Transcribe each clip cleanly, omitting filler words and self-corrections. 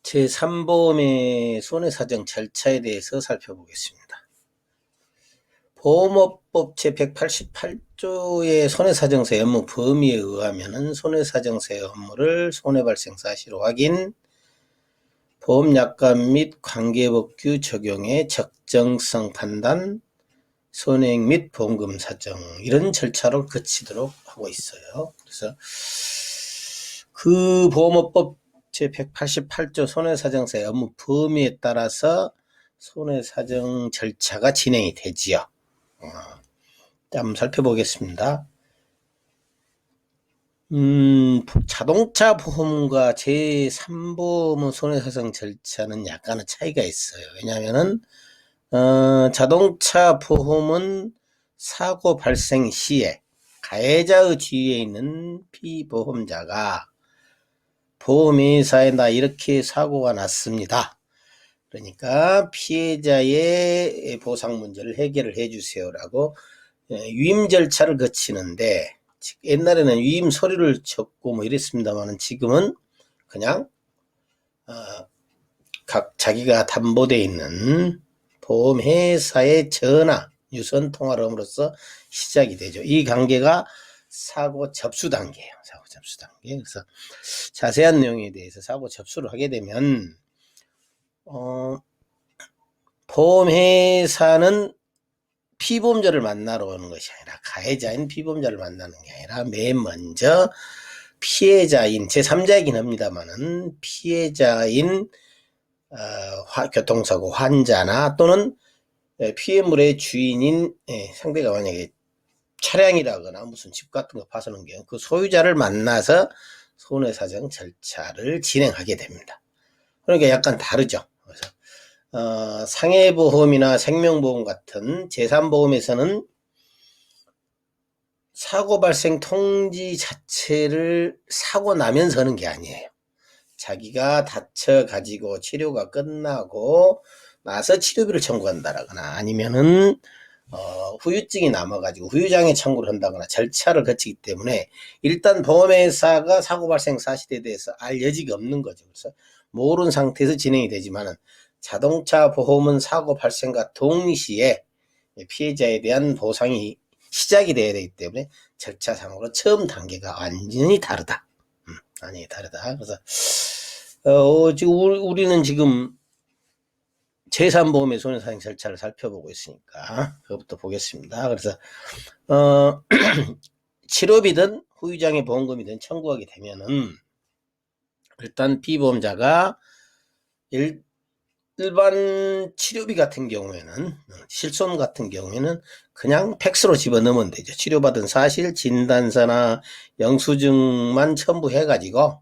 제3보험의 손해사정 절차에 대해서 살펴보겠습니다. 보험업법 제188조의 손해사정세 업무 범위에 의하면 손해사정세 업무를 손해발생 사실 확인, 보험약관 및 관계법규 적용의 적정성 판단, 손해액 및 보험금 사정 이런 절차를 거치도록 하고 있어요. 그래서 그 보험업법 제188조 손해사정세 업무 범위에 따라서 손해사정 절차가 진행이 되지요. 한번 살펴보겠습니다. 자동차 보험과 제3보험 손해사정 절차는 약간의 차이가 있어요. 왜냐하면은 자동차 보험은 사고 발생 시에 가해자의 지위에 있는 피보험자가 보험회사에 나 이렇게 사고가 났습니다. 그러니까 피해자의 보상 문제를 해결을 해주세요라고 위임 절차를 거치는데, 옛날에는 위임 서류를 적고 뭐 이랬습니다만은 지금은 그냥 각 자기가 담보되어 있는 보험회사에 전화, 유선 통화를 함으로써 시작이 되죠. 이 관계가 사고 접수 단계예요. 사고 접수 단계. 그래서 자세한 내용에 대해서 사고 접수를 하게 되면 보험회사는 피보험자를 만나러 오는 것이 아니라 가해자인 피보험자를 만나는 게 아니라 맨 먼저 피해자인 제3자이긴 합니다만은 피해자인 교통사고 환자나 또는 피해물의 주인인 상대가 만약에 차량이라거나 무슨 집 같은 거 파서는 경우 그 소유자를 만나서 손해사정 절차를 진행하게 됩니다. 그러니까 약간 다르죠. 그래서 상해보험이나 생명보험 같은 제3보험에서는 사고 발생 통지 자체를 사고 나면서 하는 게 아니에요. 자기가 다쳐가지고 치료가 끝나고 나서 치료비를 청구한다거나 아니면은 후유증이 남아가지고 후유장애 청구를 한다거나 절차를 거치기 때문에 일단 보험회사가 사고 발생 사실에 대해서 알 여지가 없는 거죠. 그래서 모르는 상태에서 진행이 되지만은 자동차 보험은 사고 발생과 동시에 피해자에 대한 보상이 시작이 돼야 되기 때문에 절차상으로 처음 단계가 완전히 다르다. 완전히 다르다. 그래서 지금 우리는 지금 제3보험의 손해사정 절차를 살펴보고 있으니까 그것부터 보겠습니다. 그래서 치료비든 후유장애 보험금이든 청구하게 되면은 일단 피보험자가 일반 치료비 같은 경우에는, 실손 같은 경우에는 그냥 팩스로 집어넣으면 되죠. 치료받은 사실, 진단서나 영수증만 첨부해가지고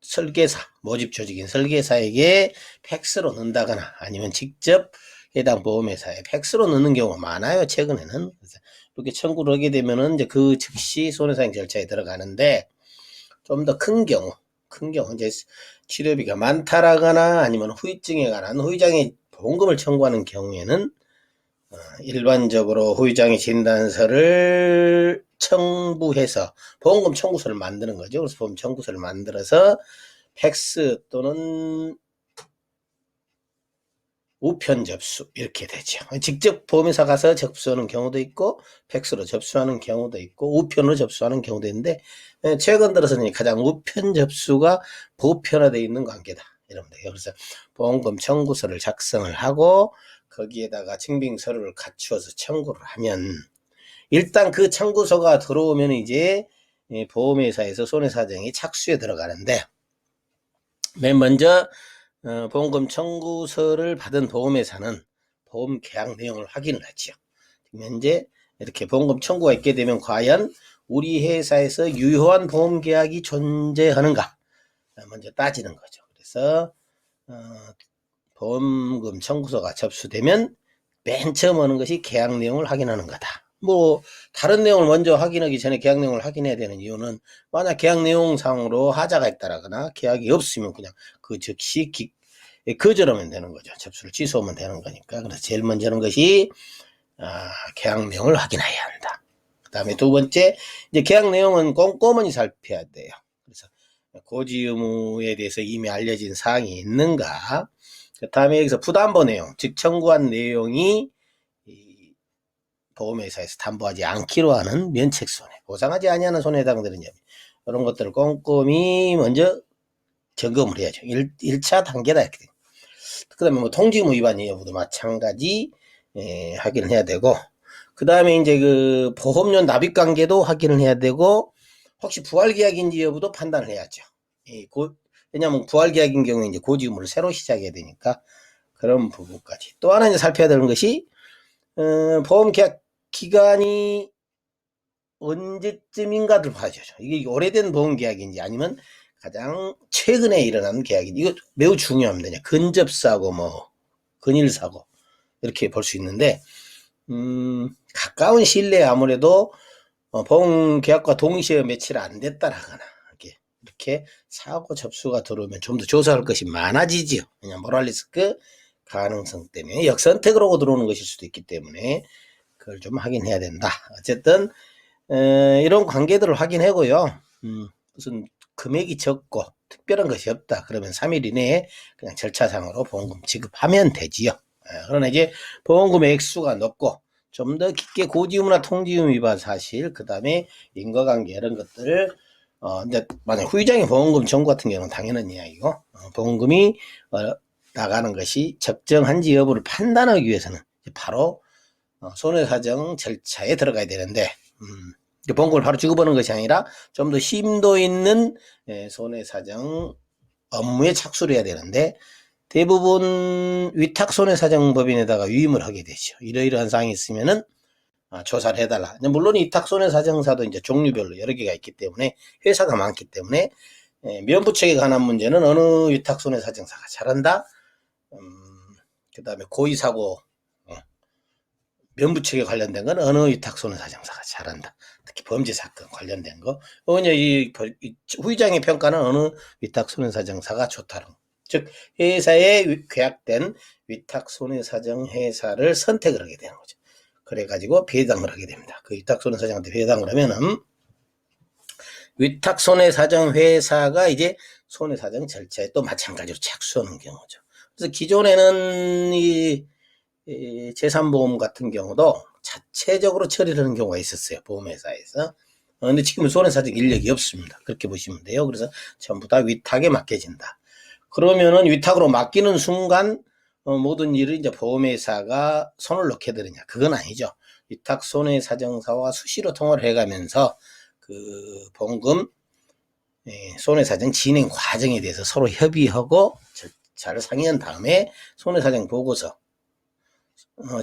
설계사, 모집 조직인 설계사에게 팩스로 넣는다거나 아니면 직접 해당 보험회사에 팩스로 넣는 경우가 많아요. 최근에는. 그래서 이렇게 청구를 하게 되면은 이제 그 즉시 손해사정 절차에 들어가는데, 좀 더 큰 경우 이제 치료비가 많다라거나 아니면 후유증에 관한 후유장애 보험금을 청구하는 경우에는 일반적으로 후유장애 진단서를 첨부해서 보험금 청구서를 만드는 거죠. 그래서 보험 청구서를 만들어서 팩스 또는 우편 접수 이렇게 되죠. 직접 보험회사 가서 접수하는 경우도 있고 팩스로 접수하는 경우도 있고 우편으로 접수하는 경우도 있는데, 최근 들어서는 가장 우편 접수가 보편화되어 있는 관계다 이러면 돼요. 그래서 보험금 청구서를 작성을 하고 거기에다가 증빙서류를 갖추어서 청구를 하면 일단 그 청구서가 들어오면 이제 보험회사에서 손해사정이 착수에 들어가는데, 맨 먼저 보험금 청구서를 받은 보험회사는 보험 계약 내용을 확인을 하죠. 현재 이렇게 보험금 청구가 있게 되면 과연 우리 회사에서 유효한 보험 계약이 존재하는가 먼저 따지는 거죠. 그래서 보험금 청구서가 접수되면 맨 처음 하는 것이 계약 내용을 확인하는 거다. 뭐 다른 내용을 먼저 확인하기 전에 계약 내용을 확인해야 되는 이유는, 만약 계약 내용상으로 하자가 있다라거나 계약이 없으면 그냥 그 즉시 거절하면 되는 거죠. 접수를 취소하면 되는 거니까. 그래서 제일 먼저 하는 것이 계약 내용을 확인해야 한다. 그 다음에 두 번째, 이제 계약 내용은 꼼꼼히 살펴야 돼요. 그래서 고지 의무에 대해서 이미 알려진 사항이 있는가. 그 다음에 여기서 부담보 내용, 즉 청구한 내용이 보험회사에서 담보하지 않기로 하는 면책손해, 보상하지 아니하는 손해에 해당되는 점, 이런 것들을 꼼꼼히 먼저 점검을 해야죠. 1차 단계다. 이렇게. 그 다음에 뭐 통지의무 위반 여부도 마찬가지 확인을 해야 되고, 그 다음에 이제 그 보험료 납입 관계도 확인을 해야 되고, 혹시 부활계약인지 여부도 판단을 해야죠. 왜냐하면 부활계약인 경우에 이제 고지 의무를 새로 시작해야 되니까 그런 부분까지. 또 하나 이제 살펴야 되는 것이 보험계약 기간이 언제쯤인가를 봐야죠. 이게 오래된 보험계약인지 아니면 가장 최근에 일어난 계약인지, 이거 매우 중요합니다. 근접사고 뭐 근일사고 이렇게 볼 수 있는데, 가까운 시일 내에 아무래도 보험계약과 동시에 며칠 안 됐다라거나 이렇게 사고 접수가 들어오면 좀 더 조사할 것이 많아지지요. 왜냐하면 모랄리스크 가능성 때문에 역선택으로 들어오는 것일 수도 있기 때문에 그걸 좀 확인해야 된다. 어쨌든 이런 관계들을 확인하고요. 무슨 금액이 적고 특별한 것이 없다 그러면 3일 이내에 그냥 절차상으로 보험금 지급하면 되지요. 그러나 이제 보험금 액수가 높고 좀 더 깊게 고지의무나 통지의무 위반 사실, 그 다음에 인과관계 이런 것들을 이제 만약 후유장애 보험금 청구 같은 경우는 당연한 이야기고, 보험금이 나가는 것이 적정한지 여부를 판단하기 위해서는 바로 손해사정 절차에 들어가야 되는데, 보험금을 바로 지급하는 것이 아니라 좀 더 심도 있는 손해사정 업무에 착수를 해야 되는데, 대부분 위탁손해사정법인에다가 위임을 하게 되죠. 이러이러한 사항이 있으면은 조사를 해달라. 물론 위탁손해사정사도 이제 종류별로 여러 개가 있기 때문에, 회사가 많기 때문에 면부책에 관한 문제는 어느 위탁손해사정사가 잘한다. 그 다음에 고의사고 면부책에 관련된 건 어느 위탁손해사정사가 잘한다. 특히 범죄사건 관련된 거. 이 후유장애 평가는 어느 위탁손해사정사가 좋다는 거. 즉 회사에 계약된 위탁손해사정 회사를 선택을 하게 되는 거죠. 그래가지고 배당을 하게 됩니다. 그 위탁손해사정한테 배당을 하면은 위탁손해사정 회사가 이제 손해사정 절차에 또 마찬가지로 착수하는 경우죠. 그래서 기존에는 이 재산보험 같은 경우도 자체적으로 처리를 하는 경우가 있었어요. 보험회사에서. 근데 지금은 손해사정 인력이 없습니다. 그렇게 보시면 돼요. 그래서 전부 다 위탁에 맡겨진다. 그러면은 위탁으로 맡기는 순간 모든 일을 이제 보험회사가 손을 놓게 되느냐? 그건 아니죠. 위탁 손해사정사와 수시로 통화를 해가면서 그 보험금 손해사정 진행 과정에 대해서 서로 협의하고 절차를 상의한 다음에 손해사정 보고서,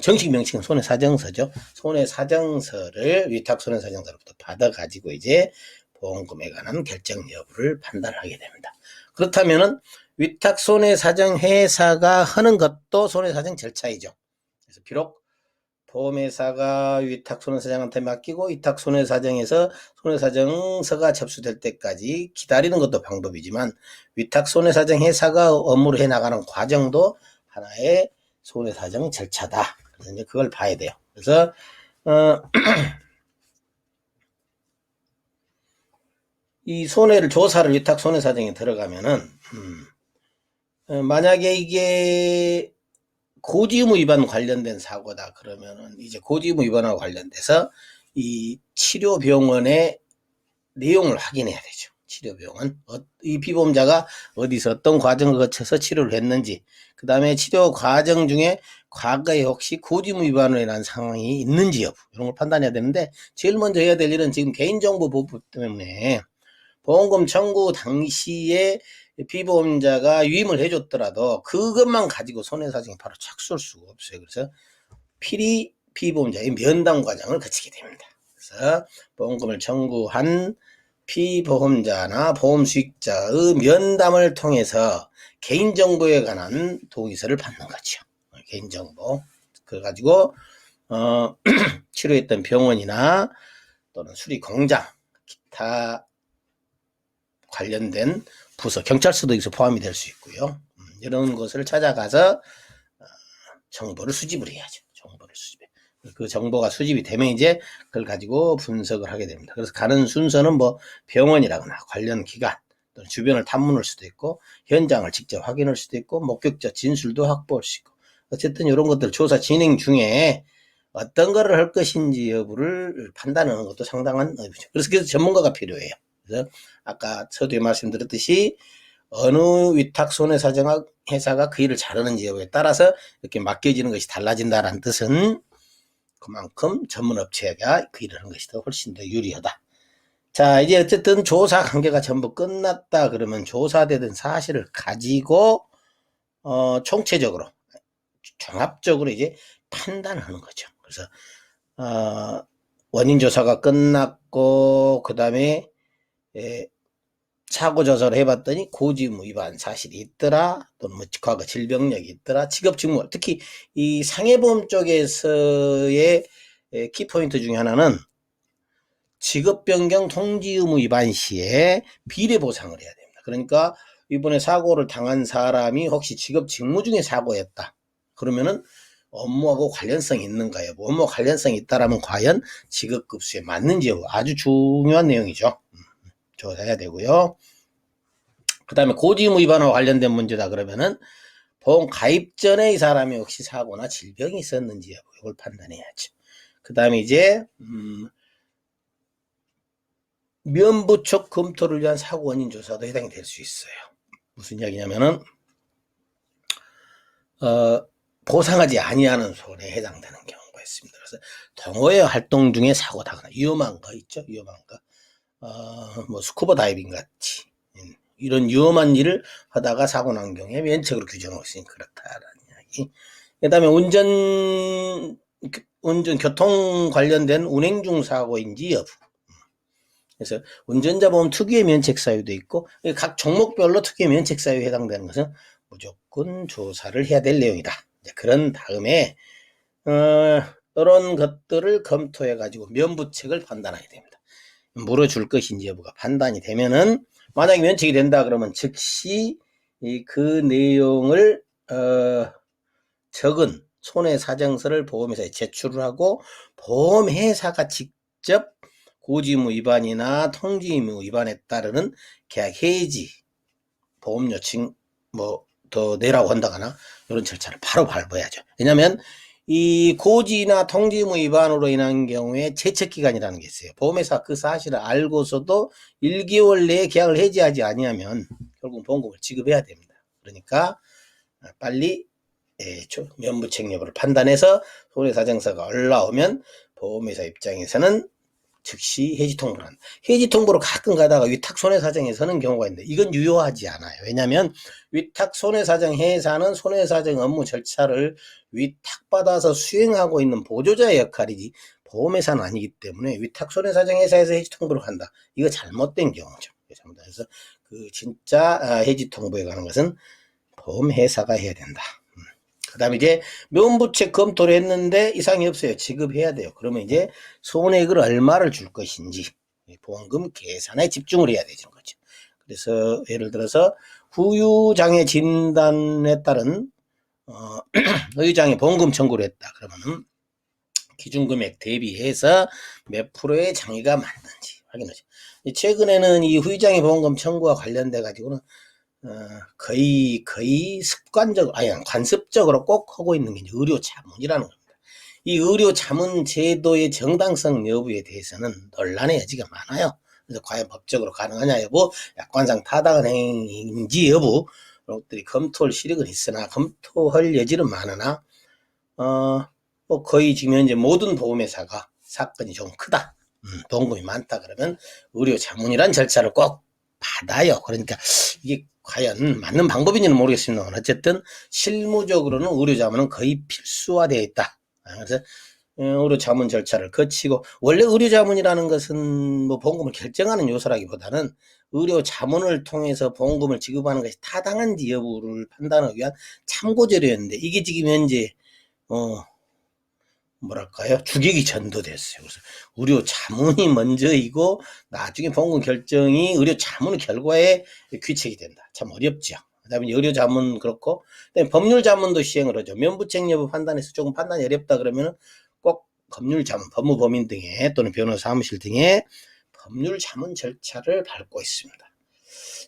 정식 명칭은 손해사정서죠. 손해사정서를 위탁손해사정사로부터 받아가지고 이제 보험금에 관한 결정 여부를 판단하게 됩니다. 그렇다면은 위탁손해사정회사가 하는 것도 손해사정 절차이죠. 그래서 비록 보험회사가 위탁손해사정한테 맡기고 위탁손해사정에서 손해사정서가 접수될 때까지 기다리는 것도 방법이지만, 위탁손해사정회사가 업무를 해나가는 과정도 하나의 손해사정 절차다. 그래서 이제 그걸 봐야 돼요. 그래서 이 손해를 조사를 위탁손해사정에 들어가면은 만약에 이게 고지의무 위반 관련된 사고다 그러면은 이제 고지의무 위반하고 관련돼서 이 치료병원의 내용을 확인해야 되죠. 치료병원, 이 피보험자가 어디서 어떤 과정을 거쳐서 치료를 했는지, 그 다음에 치료 과정 중에 과거에 혹시 고지의무 위반으로 인한 상황이 있는지 여부, 이런 걸 판단해야 되는데, 제일 먼저 해야 될 일은 지금 개인정보보호법 때문에 보험금 청구 당시에 피보험자가 위임을 해줬더라도 그것만 가지고 손해사정에 바로 착수할 수가 없어요. 그래서 필히 피보험자의 면담 과정을 거치게 됩니다. 그래서 보험금을 청구한 피보험자나 보험수익자의 면담을 통해서 개인정보에 관한 동의서를 받는 거죠. 개인정보. 그래가지고 치료했던 병원이나 또는 수리공장, 기타 관련된 부서, 경찰서도 여기서 포함이 될 수 있고요. 이런 것을 찾아가서 정보를 수집을 해야죠. 정보를 수집해. 그 정보가 수집이 되면 이제 그걸 가지고 분석을 하게 됩니다. 그래서 가는 순서는 뭐 병원이라거나 관련 기관, 또는 주변을 탐문할 수도 있고 현장을 직접 확인할 수도 있고 목격자 진술도 확보할 수 있고 어쨌든 이런 것들 조사 진행 중에 어떤 거를 할 것인지 여부를 판단하는 것도 상당한 의미죠. 그래서 전문가가 필요해요. 그래서 아까 서두에 말씀드렸듯이 어느 위탁 손해사정 회사가 그 일을 잘하는지 여부에 따라서 이렇게 맡겨지는 것이 달라진다는 뜻은 그만큼 전문 업체가 그 일을 하는 것이 더 훨씬 더 유리하다. 자, 이제 어쨌든 조사 관계가 전부 끝났다 그러면 조사되던 사실을 가지고 총체적으로 종합적으로 이제 판단하는 거죠. 그래서 원인 조사가 끝났고 그 다음에 사고 조사를 해봤더니 고지의무 위반 사실이 있더라, 또는 뭐 과거 질병력이 있더라, 직업 직무, 특히 이 상해보험 쪽에서의 키포인트 중에 하나는 직업 변경 통지 의무 위반 시에 비례 보상을 해야 됩니다. 그러니까 이번에 사고를 당한 사람이 혹시 직업 직무 중에 사고였다 그러면은 업무하고 관련성이 있는가요? 업무 관련성이 있다라면 과연 직업급수에 맞는지 아주 중요한 내용이죠. 조사해야 되고요. 그 다음에 고지의무 위반과 관련된 문제다 그러면은 보험 가입 전에 이 사람이 혹시 사고나 질병이 있었는지 이걸 판단해야죠. 그 다음에 이제 면부 쪽 검토를 위한 사고 원인 조사도 해당이 될 수 있어요. 무슨 이야기냐면은 보상하지 아니하는 손해에 해당되는 경우가 있습니다. 그래서 동호회 활동 중에 사고 나거나 위험한 거 있죠, 위험한 거, 뭐 스쿠버 다이빙 같이 이런 위험한 일을 하다가 사고 난 경우에 면책으로 규정하고 있으니 그렇다라는 이야기. 그 다음에 운전 교통 관련된 운행 중 사고인지 여부. 그래서 운전자 보험 특유의 면책 사유도 있고 각 종목별로 특유의 면책 사유에 해당되는 것은 무조건 조사를 해야 될 내용이다. 그런 다음에 이런 것들을 검토해 가지고 면부책을 판단하게 됩니다. 물어줄 것인지 여부가 판단이 되면은 만약에 면책이 된다 그러면 즉시 그 내용을 적은 손해사정서를 보험회사에 제출을 하고 보험회사가 직접 고지의무 위반이나 통지의무 위반에 따르는 계약 해지, 보험 요청 뭐 더 내라고 한다거나 이런 절차를 바로 밟아야죠. 왜냐하면 이 고지나 통지의무 위반으로 인한 경우에 제척기간이라는 게 있어요. 보험회사 그 사실을 알고서도 1개월 내에 계약을 해지하지 아니하면 결국 보험금을 지급해야 됩니다. 그러니까 빨리 면부책 여부를 판단해서 손해사정서가 올라오면 보험회사 입장에서는 즉시 해지 통보를 한다. 해지 통보로 가끔 가다가 위탁 손해사정에 서는 경우가 있는데 이건 유효하지 않아요. 왜냐하면 위탁 손해사정 회사는 손해사정 업무 절차를 위탁받아서 수행하고 있는 보조자의 역할이지 보험회사는 아니기 때문에 위탁 손해사정 회사에서 해지 통보를 한다. 이거 잘못된 경우죠. 그래서 그 진짜 해지 통보에 관한 것은 보험회사가 해야 된다. 그 다음에 이제 면부책 검토를 했는데 이상이 없어요. 지급해야 돼요. 그러면 이제 손해액을 얼마를 줄 것인지 보험금 계산에 집중을 해야 되는 거죠. 그래서 예를 들어서 후유장애 진단에 따른 후유장애 보험금 청구를 했다. 그러면은 기준금액 대비해서 몇 프로의 장애가 맞는지 확인하죠. 최근에는 이 후유장애 보험금 청구와 관련돼 가지고는 거의 습관적으로, 아니, 관습적으로 꼭 하고 있는 게 의료 자문이라는 겁니다. 이 의료 자문 제도의 정당성 여부에 대해서는 논란의 여지가 많아요. 그래서 과연 법적으로 가능하냐 여부, 약관상 타당한 행위인지 여부, 이런 것들이 검토할 시력은 있으나, 검토할 여지는 많으나, 뭐 거의 지금 현재 모든 보험회사가 사건이 좀 크다, 보험금이 많다 그러면 의료 자문이란 절차를 꼭 받아요. 그러니까 이게 과연 맞는 방법인지는 모르겠습니다만 어쨌든 실무적으로는 의료자문은 거의 필수화되어 있다. 그래서 의료자문 절차를 거치고, 원래 의료자문이라는 것은 뭐 보험금을 결정하는 요소라기보다는 의료자문을 통해서 보험금을 지급하는 것이 타당한지 여부를 판단하기 위한 참고자료였는데 이게 지금 현재 뭐랄까요? 주객이 전도됐어요. 그래서 의료 자문이 먼저이고 나중에 보험금 결정이 의료 자문 결과에 귀책이 된다. 참 어렵죠. 그다음에 의료 자문 그렇고, 그다음에 법률 자문도 시행을 하죠. 면부책 여부 판단에서 조금 판단이 어렵다 그러면은 꼭 법률 자문, 법무법인 등에 또는 변호사 사무실 등의 법률 자문 절차를 밟고 있습니다.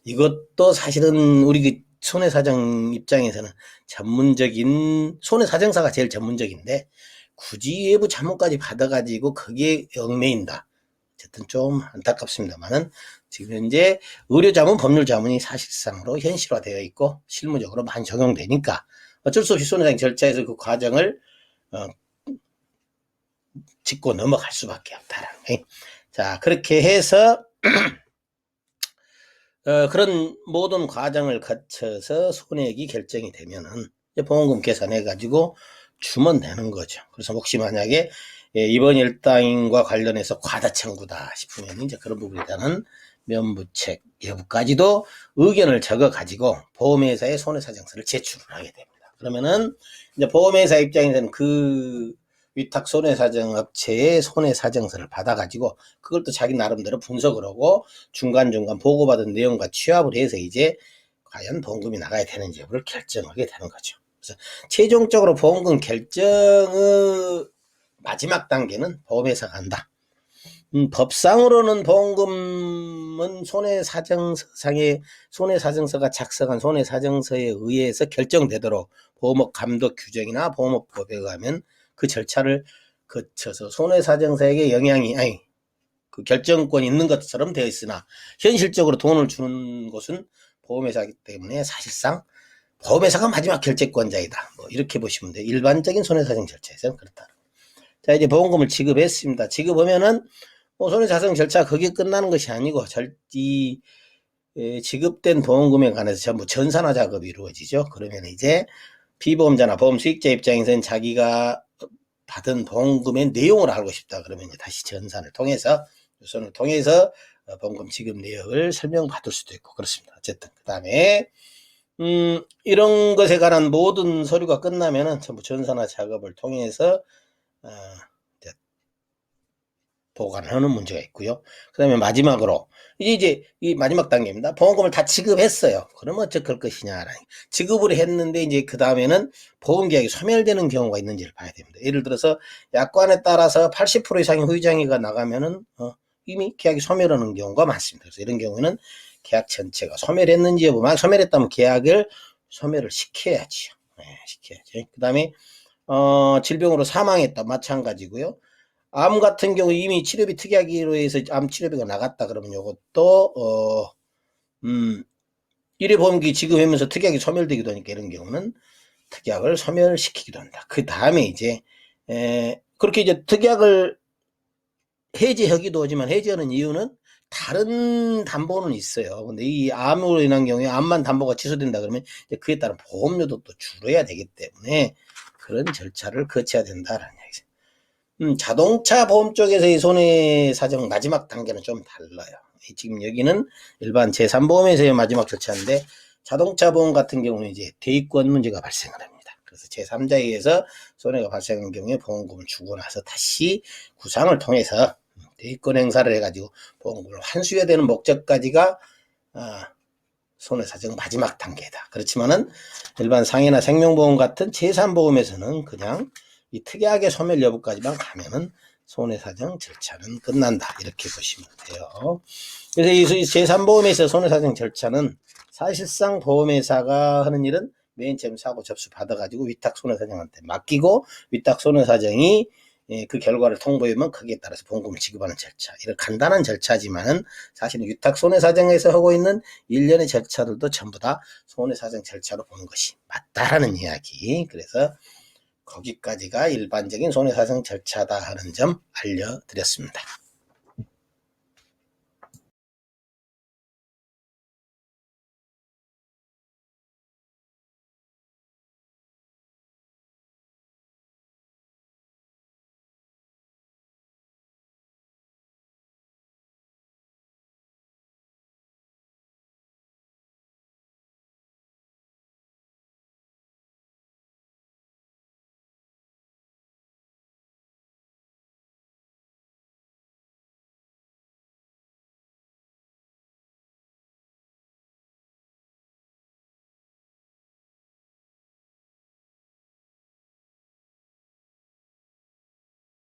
이것도 사실은 우리 그 손해사정 입장에서는 전문적인, 손해사정사가 제일 전문적인데 굳이 외부 자문까지 받아가지고 그게 얽매인다. 어쨌든 좀 안타깝습니다만은 지금 현재 의료자문, 법률자문이 사실상으로 현실화되어 있고 실무적으로 많이 적용되니까 어쩔 수 없이 손해사정 절차에서 그 과정을 짚고 넘어갈 수밖에 없다라는 거예요. 자, 그렇게 해서 그런 모든 과정을 거쳐서 손해액이 결정이 되면은 보험금 계산해 가지고 주면 되는 거죠. 그래서 혹시 만약에 이번 일당과 관련해서 과다 청구다 싶으면 이제 그런 부분에 대한 면부책 여부까지도 의견을 적어 가지고 보험회사에 손해사정서를 제출을 하게 됩니다. 그러면은 이제 보험회사 입장에서는 그 위탁 손해사정업체의 손해사정서를 받아가지고 그걸 또 자기 나름대로 분석을 하고 중간중간 보고받은 내용과 취합을 해서 이제 과연 보험금이 나가야 되는지 여부를 결정하게 되는 거죠. 그래서 최종적으로 보험금 결정의 마지막 단계는 보험회사가 한다. 법상으로는 보험금은 손해사정서가 작성한 손해사정서에 의해서 결정되도록 보험업 감독 규정이나 보험업법에 의하면 그 절차를 거쳐서 손해사정서에게 그 결정권이 있는 것처럼 되어 있으나 현실적으로 돈을 주는 곳은 보험회사이기 때문에 사실상 보험회사가 마지막 결재권자이다. 뭐 이렇게 보시면 돼요. 일반적인 손해사정 절차에서는 그렇다. 자, 이제 보험금을 지급했습니다. 지급하면은 손해사정 절차 그게 끝나는 것이 아니고 지급된 보험금에 관해서 전부 전산화 작업이 이루어지죠. 그러면 이제 피보험자나 보험 수익자 입장에서는 자기가 받은 보험금의 내용을 알고 싶다. 그러면 이제 다시 전산을 통해서 유선을 통해서 보험금 지급 내역을 설명받을 수도 있고 그렇습니다. 어쨌든 그 다음에 이런 것에 관한 모든 서류가 끝나면은 전부 전산화 작업을 통해서 보관을 하는 문제가 있고요. 그 다음에 마지막으로 이제 이 마지막 단계입니다. 보험금을 다 지급했어요. 그러면 어쩔 것이냐. 지급을 했는데 이제 그 다음에는 보험계약이 소멸되는 경우가 있는지를 봐야 됩니다. 예를 들어서 약관에 따라서 80% 이상의 후유장애가 나가면은 이미 계약이 소멸하는 경우가 많습니다. 그래서 이런 경우에는 계약 전체가 소멸했는지 여부, 만약 소멸했다면 계약을 소멸을 시켜야지요. 네, 시켜야지. 그 다음에 질병으로 사망했다 마찬가지고요. 암 같은 경우 이미 치료비 특약으로 해서 암 치료비가 나갔다 그러면 이것도 1회 보험기 지급하면서 특약이 소멸되기도 하니까 이런 경우는 특약을 소멸시키기도 한다. 그 다음에 이제 그렇게 이제 특약을 해지하기도 하지만 해지하는 이유는 다른 담보는 있어요. 근데 이 암으로 인한 경우에 암만 담보가 취소된다 그러면 이제 그에 따른 보험료도 또 줄어야 되기 때문에 그런 절차를 거쳐야 된다라는 얘기죠. 자동차 보험 쪽에서의 손해사정 마지막 단계는 좀 달라요. 지금 여기는 일반 제3보험에서의 마지막 절차인데 자동차 보험 같은 경우는 이제 대위권 문제가 발생을 합니다. 그래서 제3자에 의해서 손해가 발생한 경우에 보험금을 주고 나서 다시 구상을 통해서 대위권 행사를 해가지고 보험금을 환수해야 되는 목적까지가 손해사정 마지막 단계다. 그렇지만은 일반 상해나 생명보험 같은 제3보험에서는 그냥 이 특약의 소멸 여부까지만 가면은 손해사정 절차는 끝난다. 이렇게 보시면 돼요. 그래서 이 제3보험에서 손해사정 절차는 사실상 보험회사가 하는 일은 맨 처음 사고 접수 받아가지고 위탁 손해사정한테 맡기고 위탁 손해사정이 그 결과를 통보하면 거기에 따라서 보험금을 지급하는 절차. 이런 간단한 절차지만은 사실은 위탁 손해사정에서 하고 있는 일련의 절차들도 전부 다 손해사정 절차로 보는 것이 맞다라는 이야기. 그래서 거기까지가 일반적인 손해사정 절차다 하는 점 알려드렸습니다.